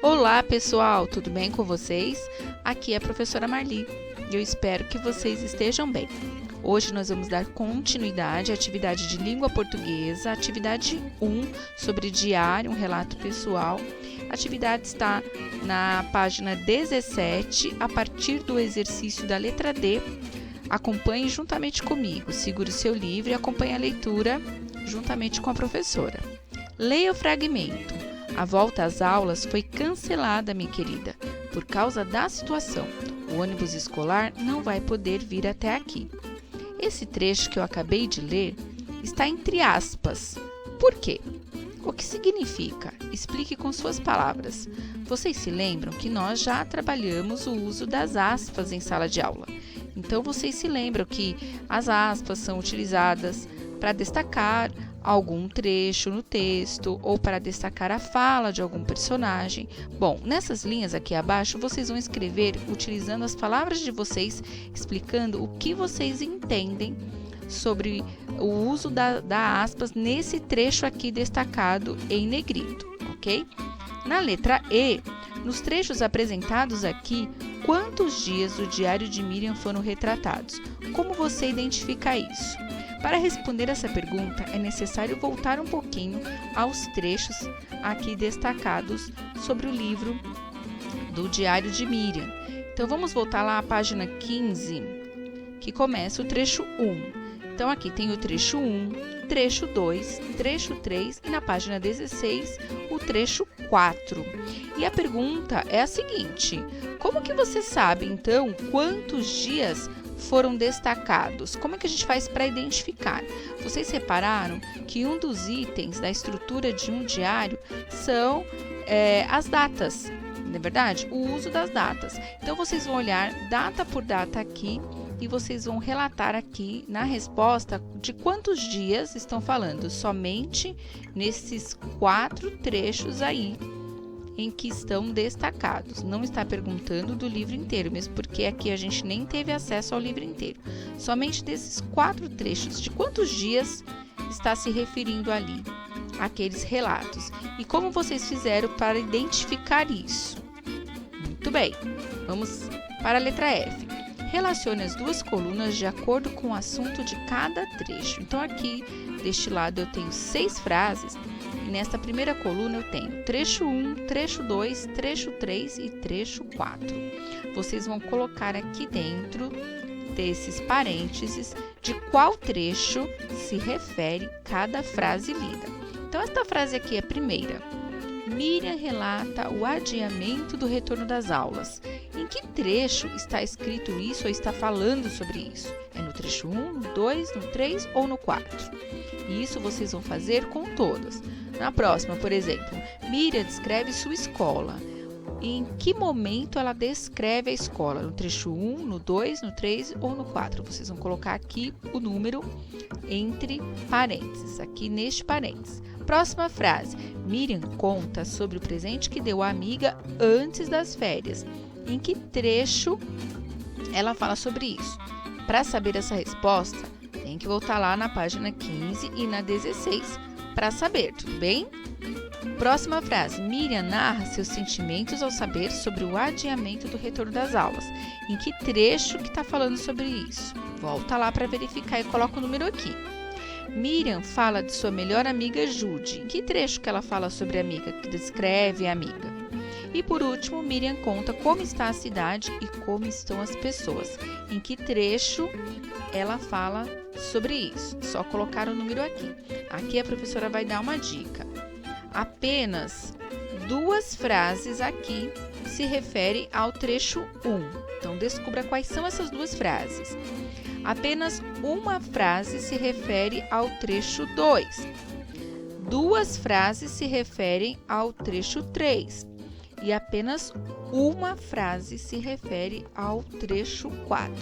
Olá, pessoal, tudo bem com vocês? Aqui é a professora Marli e eu espero que vocês estejam bem. Hoje nós vamos dar continuidade à atividade de língua portuguesa, atividade 1, sobre diário, um relato pessoal. A atividade está na página 17, a partir do exercício da letra D. Acompanhe juntamente comigo, segure o seu livro e acompanhe a leitura juntamente com a professora. Leia o fragmento. A volta às aulas foi cancelada, minha querida, por causa da situação. O ônibus escolar não vai poder vir até aqui. Esse trecho que eu acabei de ler está entre aspas. Por quê? O que significa? Explique com suas palavras. Vocês se lembram que nós já trabalhamos o uso das aspas em sala de aula. Então, vocês se lembram que as aspas são utilizadas para destacar algum trecho no texto ou para destacar a fala de algum personagem. Bom, nessas linhas aqui abaixo, vocês vão escrever utilizando as palavras de vocês, explicando o que vocês entendem sobre o uso da aspas nesse trecho aqui destacado em negrito, ok? Na letra E, nos trechos apresentados aqui, quantos dias do diário de Miriam foram retratados? Como você identifica isso? Para responder essa pergunta, é necessário voltar um pouquinho aos trechos aqui destacados sobre o livro do Diário de Miriam. Então, vamos voltar lá à página 15, que começa o trecho 1. Então, aqui tem o trecho 1, trecho 2, trecho 3 e na página 16, o trecho 4. E a pergunta é a seguinte: como que você sabe, então, quantos dias foram destacados? Como é que a gente faz para identificar? Vocês repararam que um dos itens da estrutura de um diário são as datas, não é verdade? O uso das datas. Então, vocês vão olhar data por data aqui e vocês vão relatar aqui na resposta de quantos dias estão falando, somente nesses 4 trechos aí em que estão destacados. Não está perguntando do livro inteiro, mesmo porque aqui a gente nem teve acesso ao livro inteiro. Somente desses 4 trechos, de quantos dias está se referindo ali, aqueles relatos. E como vocês fizeram para identificar isso? Muito bem, vamos para a letra F. Relacione as duas colunas de acordo com o assunto de cada trecho. Então, aqui, deste lado, eu tenho 6 frases. E nesta primeira coluna eu tenho trecho 1, trecho 2, trecho 3 e trecho 4. Vocês vão colocar aqui dentro desses parênteses de qual trecho se refere cada frase lida. Então, esta frase aqui é a primeira. Miriam relata o adiamento do retorno das aulas. Em que trecho está escrito isso ou está falando sobre isso? É no trecho 1, no 2, no 3 ou no 4? E isso vocês vão fazer com todas. Na próxima, por exemplo, Miriam descreve sua escola. Em que momento ela descreve a escola? No trecho 1, no 2, no 3 ou no 4? Vocês vão colocar aqui o número entre parênteses, aqui neste parênteses. Próxima frase. Miriam conta sobre o presente que deu à amiga antes das férias. Em que trecho ela fala sobre isso? Para saber essa resposta, tem que voltar lá na página 15 e na 16 para saber, tudo bem? Próxima frase. Miriam narra seus sentimentos ao saber sobre o adiamento do retorno das aulas. Em que trecho que está falando sobre isso? Volta lá para verificar e coloca o número aqui. Miriam fala de sua melhor amiga Judy. Em que trecho que ela fala sobre a amiga, que descreve a amiga? E por último, Miriam conta como está a cidade e como estão as pessoas. Em que trecho ela fala sobre isso? Só colocar o número aqui. Aqui a professora vai dar uma dica. Apenas 2 frases aqui se referem ao trecho 1. Então, descubra quais são essas 2 frases. Apenas uma frase se refere ao trecho 2. 2 frases se referem ao trecho 3. E apenas uma frase se refere ao trecho 4.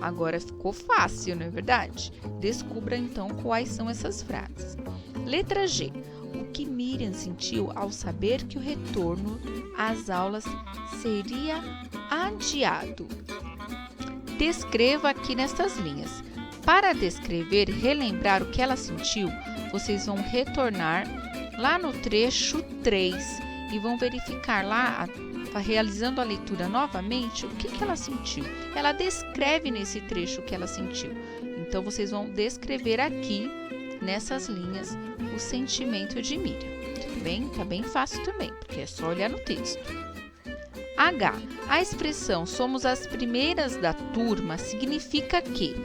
Agora ficou fácil, não é verdade? Descubra então quais são essas frases. Letra G. O que Miriam sentiu ao saber que o retorno às aulas seria adiado? Descreva aqui nestas linhas. Para descrever e relembrar o que ela sentiu, vocês vão retornar lá no trecho 3 e vão verificar lá, realizando a leitura novamente, o que ela sentiu. Ela descreve nesse trecho o que ela sentiu. Então, vocês vão descrever aqui, nessas linhas, o sentimento de Miriam. Tudo bem? Tá bem fácil também, porque é só olhar no texto. H. A expressão somos as primeiras da turma significa que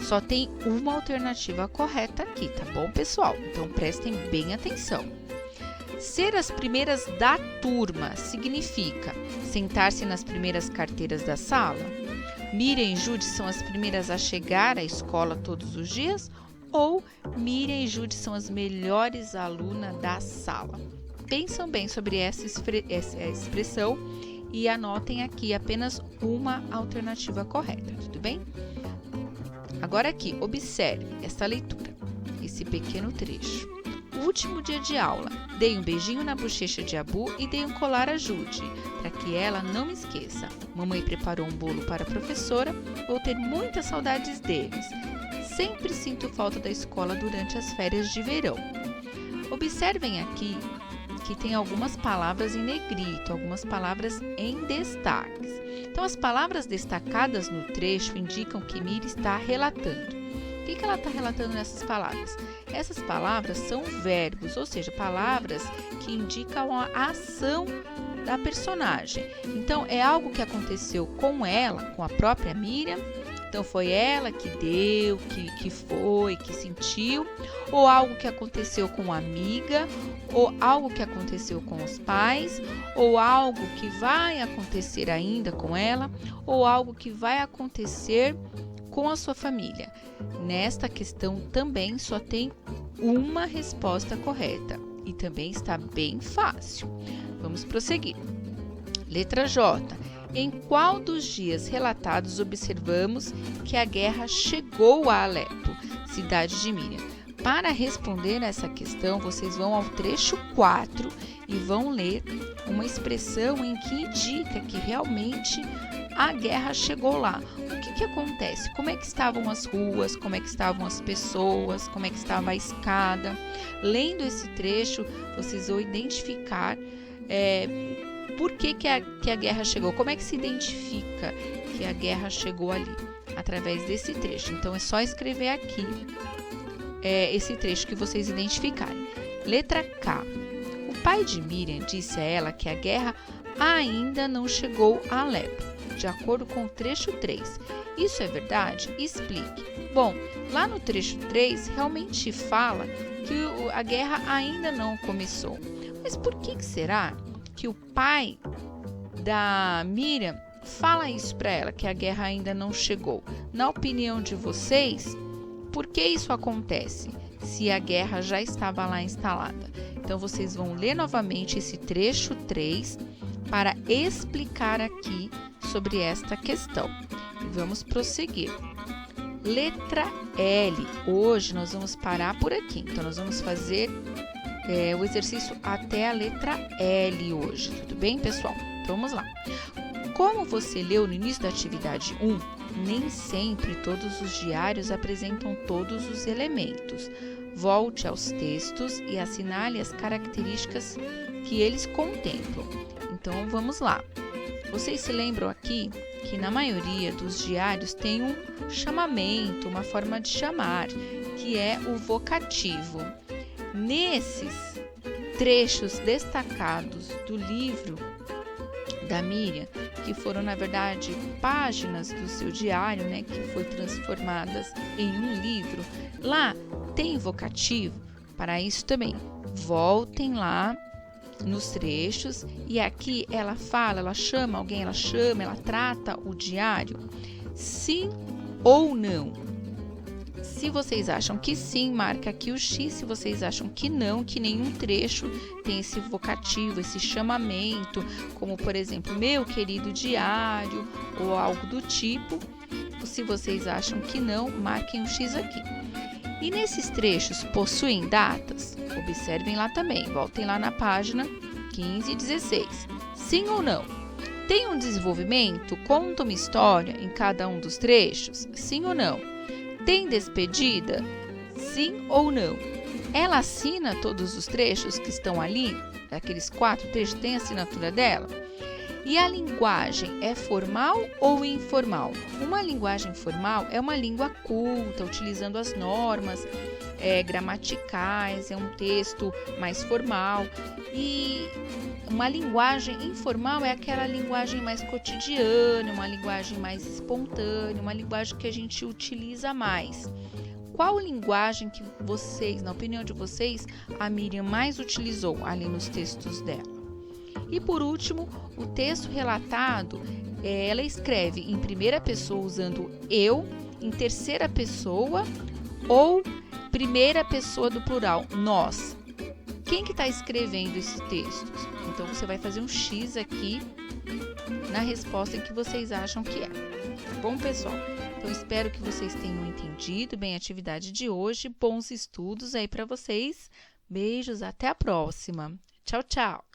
só tem uma alternativa correta aqui, tá bom, pessoal? Então, prestem bem atenção. Ser as primeiras da turma significa sentar-se nas primeiras carteiras da sala? Miriam e Jude são as primeiras a chegar à escola todos os dias? Ou Miriam e Jude são as melhores alunas da sala? Pensam bem sobre essa expressão e anotem aqui apenas uma alternativa correta, tudo bem? Agora aqui, observe esta leitura, esse pequeno trecho. O último dia de aula, dei um beijinho na bochecha de Abu e dei um colar a Jude, para que ela não me esqueça. Mamãe preparou um bolo para a professora, vou ter muitas saudades deles. Sempre sinto falta da escola durante as férias de verão. Observem aqui que tem algumas palavras em negrito, algumas palavras em destaques. Então, as palavras destacadas no trecho indicam que Miriam está relatando. O que ela está relatando nessas palavras? Essas palavras são verbos, ou seja, palavras que indicam a ação da personagem. Então, é algo que aconteceu com ela, com a própria Miriam. Então, foi ela que deu, que foi, que sentiu, ou algo que aconteceu com a amiga, ou algo que aconteceu com os pais, ou algo que vai acontecer ainda com ela, ou algo que vai acontecer com a sua família. Nesta questão também só tem uma resposta correta e também está bem fácil. Vamos prosseguir. Letra J. Em qual dos dias relatados observamos que a guerra chegou a Alepo, cidade de Miriam? Para responder essa questão, vocês vão ao trecho 4 e vão ler uma expressão em que indica que realmente a guerra chegou lá. O que acontece? Como é que estavam as ruas? Como é que estavam as pessoas? Como é que estava a escada? Lendo esse trecho, vocês vão identificar por que a guerra chegou. Como é que se identifica que a guerra chegou ali? Através desse trecho. Então, é só escrever aqui esse trecho que vocês identificarem. Letra K. O pai de Miriam disse a ela que a guerra ainda não chegou a Alepo, de acordo com o trecho 3. Isso é verdade? Explique. Bom, lá no trecho 3 realmente fala que a guerra ainda não começou. Mas por que será que o pai da Miriam fala isso para ela, que a guerra ainda não chegou? Na opinião de vocês, por que isso acontece, se a guerra já estava lá instalada? Então, vocês vão ler novamente esse trecho 3 para explicar aqui sobre esta questão. E vamos prosseguir. Letra L. Hoje nós vamos parar por aqui. Então, nós vamos fazer o exercício até a letra L hoje. Tudo bem, pessoal? Então, vamos lá. Como você leu no início da atividade 1, nem sempre todos os diários apresentam todos os elementos. Volte aos textos e assinale as características que eles contemplam. Então, vamos lá. Vocês se lembram aqui que na maioria dos diários tem um chamamento, uma forma de chamar, que é o vocativo. Nesses trechos destacados do livro da Miriam, que foram, na verdade, páginas do seu diário, né, que foi transformadas em um livro, lá tem vocativo. Para isso também, voltem lá nos trechos e aqui ela fala, ela chama alguém, ela trata o diário, sim ou não. Se vocês acham que sim, marca aqui o X. Se vocês acham que não, que nenhum trecho tem esse vocativo, esse chamamento, como por exemplo, meu querido diário ou algo do tipo. Se vocês acham que não, marquem o X aqui. E nesses trechos possuem datas? Observem lá também, voltem lá na página 15 e 16. Sim ou não? Tem um desenvolvimento? Conta uma história em cada um dos trechos? Sim ou não? Tem despedida? Sim ou não? Ela assina todos os trechos que estão ali, aqueles 4 trechos, tem a assinatura dela? E a linguagem é formal ou informal? Uma linguagem formal é uma língua culta, utilizando as normas gramaticais, é um texto mais formal. E uma linguagem informal é aquela linguagem mais cotidiana, uma linguagem mais espontânea, uma linguagem que a gente utiliza mais. Qual linguagem que vocês, na opinião de vocês, a Miriam mais utilizou ali nos textos dela? E por último, o texto relatado, ela escreve em primeira pessoa usando eu, em terceira pessoa ou primeira pessoa do plural, nós. Quem que está escrevendo esses textos? Então, você vai fazer um X aqui na resposta que vocês acham que é. Bom, pessoal? Então, espero que vocês tenham entendido bem a atividade de hoje. Bons estudos aí para vocês. Beijos, até a próxima. Tchau, tchau!